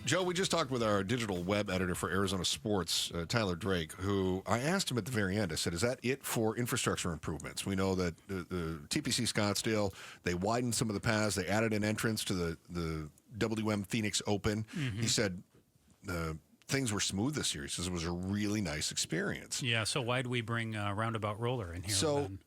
Joe, we just talked with our digital web editor for Arizona Sports, Tyler Drake, who I asked him at the very end. I said, is that it for infrastructure improvements? We know that the TPC Scottsdale, they widened some of the paths. They added an entrance to the WM Phoenix Open. Mm-hmm. He said things were smooth this year. He says it was a really nice experience. Yeah, so why do we bring Roundabout Roller in here? So then?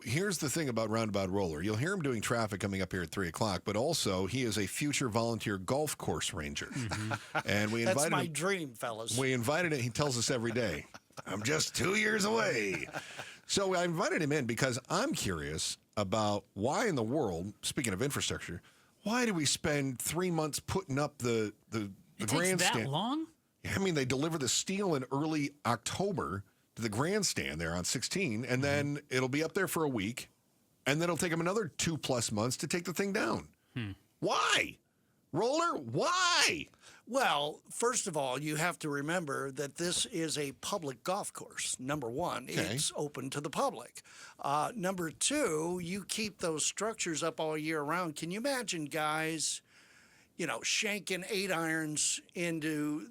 Here's the thing about Roundabout Roller. You'll hear him doing traffic coming up here at 3 o'clock, but also he is a future volunteer golf course ranger. Mm-hmm. And we invited That's my him, dream, fellas. We invited him. He tells us every day, I'm just 2 years away. So I invited him in because I'm curious about why in the world, speaking of infrastructure, why do we spend 3 months putting up the grandstand? Takes that long? I mean, they deliver the steel in early October to the grandstand there on 16, and then it'll be up there for a week, and then it'll take them another 2+ months to take the thing down. Why? Roller, why? Well, first of all, you have to remember that this is a public golf course. Number one, it's open to the public. Number two, you keep those structures up all year round. Can you imagine guys, shanking 8-irons into?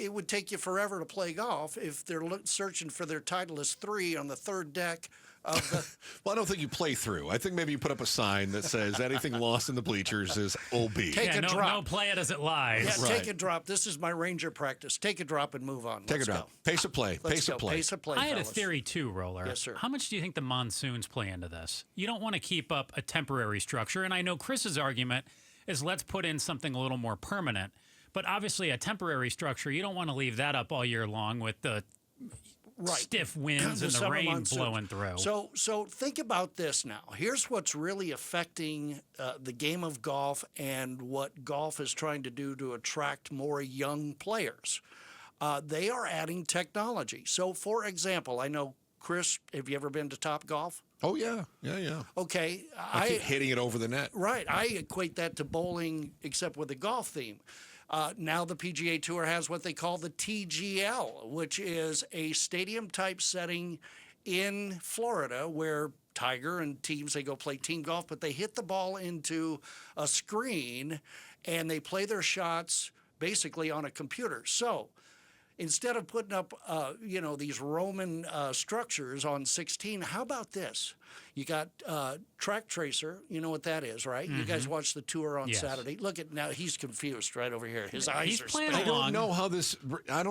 It would take you forever to play golf if they're searching for their Titleist 3 on the third deck of the. Well, I don't think you play through. I think maybe you put up a sign that says anything lost in the bleachers is OB. Take a drop. No play it as it lies. Yeah, right. Take a drop. This is my Ranger practice. Take a drop and move on. Take a drop. Go. Pace of play. Pace of play. Pace of play. I had fellas. a theory too, Roller. Yes, sir. How much do you think the monsoons play into this? You don't want to keep up a temporary structure, and I know Chris's argument is let's put in something a little more permanent. But obviously, a temporary structure, you don't want to leave that up all year long with the stiff winds and the rain blowing through. So think about this now. Here's what's really affecting the game of golf and what golf is trying to do to attract more young players. They are adding technology. So, for example, I know, Chris, have you ever been to Topgolf? Oh, yeah. Okay. I keep hitting it over the net. Right. I equate that to bowling, except with a golf theme. Now the PGA Tour has what they call the TGL, which is a stadium-type setting in Florida where Tiger and teams, they go play team golf, but they hit the ball into a screen and they play their shots basically on a computer. So instead of putting up, these Roman structures on 16, how about this? You got Track Tracer. You know what that is, right? Mm-hmm. You guys watched the tour on Saturday. Look at now. He's confused right over here. His eyes are spinning. I don't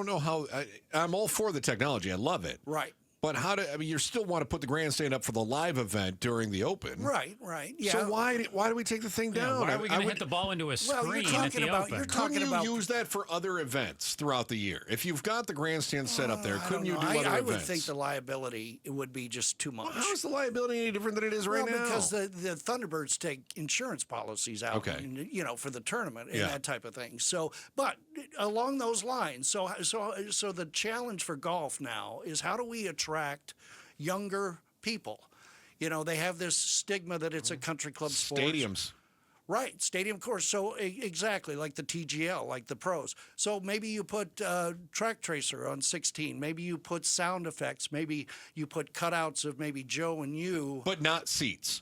know how. I'm all for the technology. I love it. Right. But you still want to put the grandstand up for the live event during the Open. Right, yeah. So why do we take the thing down? Why are we going to hit the ball into a screen at the Open? Couldn't you use that for other events throughout the year? If you've got the grandstand set up there, couldn't you do other events? I would think the liability would be just too much. Well, how is the liability any different than it is right now? Because the Thunderbirds take insurance policies out, for the tournament and that type of thing. So, but along those lines, so the challenge for golf now is how do we attract younger people? They have this stigma that it's a country club sport. Stadiums. Right, stadium course. So exactly like the TGL, like the pros. So maybe you put Track Tracer on 16. Maybe you put sound effects. Maybe you put cutouts of maybe Joe and you. But not seats.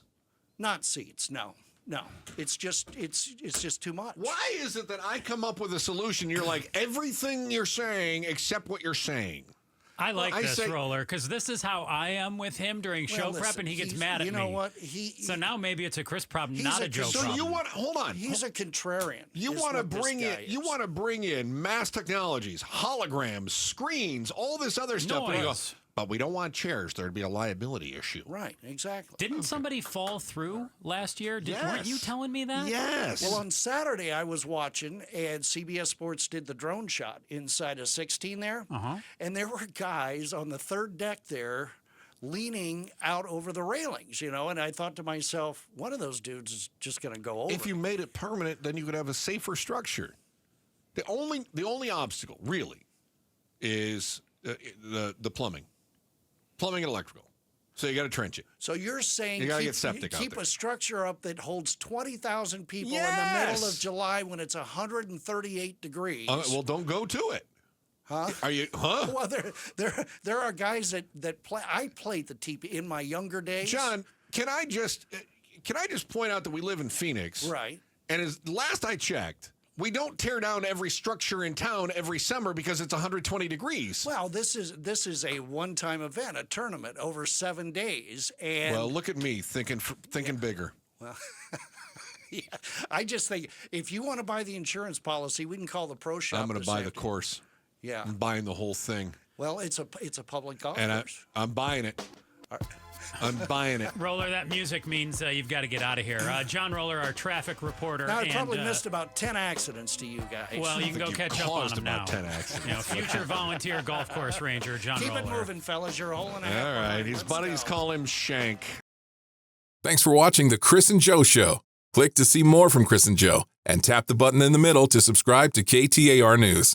Not seats, no. It's just too much. Why is it that I come up with a solution, you're like, everything you're saying except what you're saying? I like this, Roller, because this is how I am with him during show prep, and he gets mad at me. You know what? So now maybe it's a Chris problem, not a Joe problem. So you want? Hold on. He's a contrarian. You want to bring in? You want to bring in mass technologies, holograms, screens, all this other stuff. But we don't want chairs. There'd be a liability issue. Right, exactly. Didn't somebody fall through last year? Yes. Weren't you telling me that? Yes. Well, on Saturday, I was watching, and CBS Sports did the drone shot inside of 16 there. And there were guys on the third deck there leaning out over the railings, and I thought to myself, one of those dudes is just going to go over. If you made it permanent, then you could have a safer structure. The only obstacle, really, is the plumbing. Plumbing and electrical. So you got to trench it. So you're saying you got to get septic out keep there. A structure up that holds 20,000 people in the middle of July when it's 138 degrees. Well, don't go to it. Huh? Are you? Huh? Well, there are guys that play. I played the TP in my younger days. John, can I just point out that we live in Phoenix, right? And as last I checked, We don't tear down every structure in town every summer because it's 120 degrees. Well, this is a one-time event, a tournament over 7 days, and Well, look at me thinking bigger. well, yeah, I just think if you want to buy the insurance policy, we can call the pro shop. I'm going to buy the course. Yeah, I'm buying the whole thing. well, it's a public golf And course. I'm buying it. I'm buying it. Roller, that music means you've got to get out of here. John Roller, our traffic reporter. Now, I and, probably missed about 10 accidents to you guys. Well, you can go You catch up on caused them now. about 10 accidents. You know, future volunteer golf course ranger John Keep Roller. it moving, fellas. You're a hole and a half. All right, behind. his Let's buddies go. call him Shank. Thanks for watching The Chris and Joe Show. Click to see more from Chris and Joe, and tap the button in the middle to subscribe to KTAR News.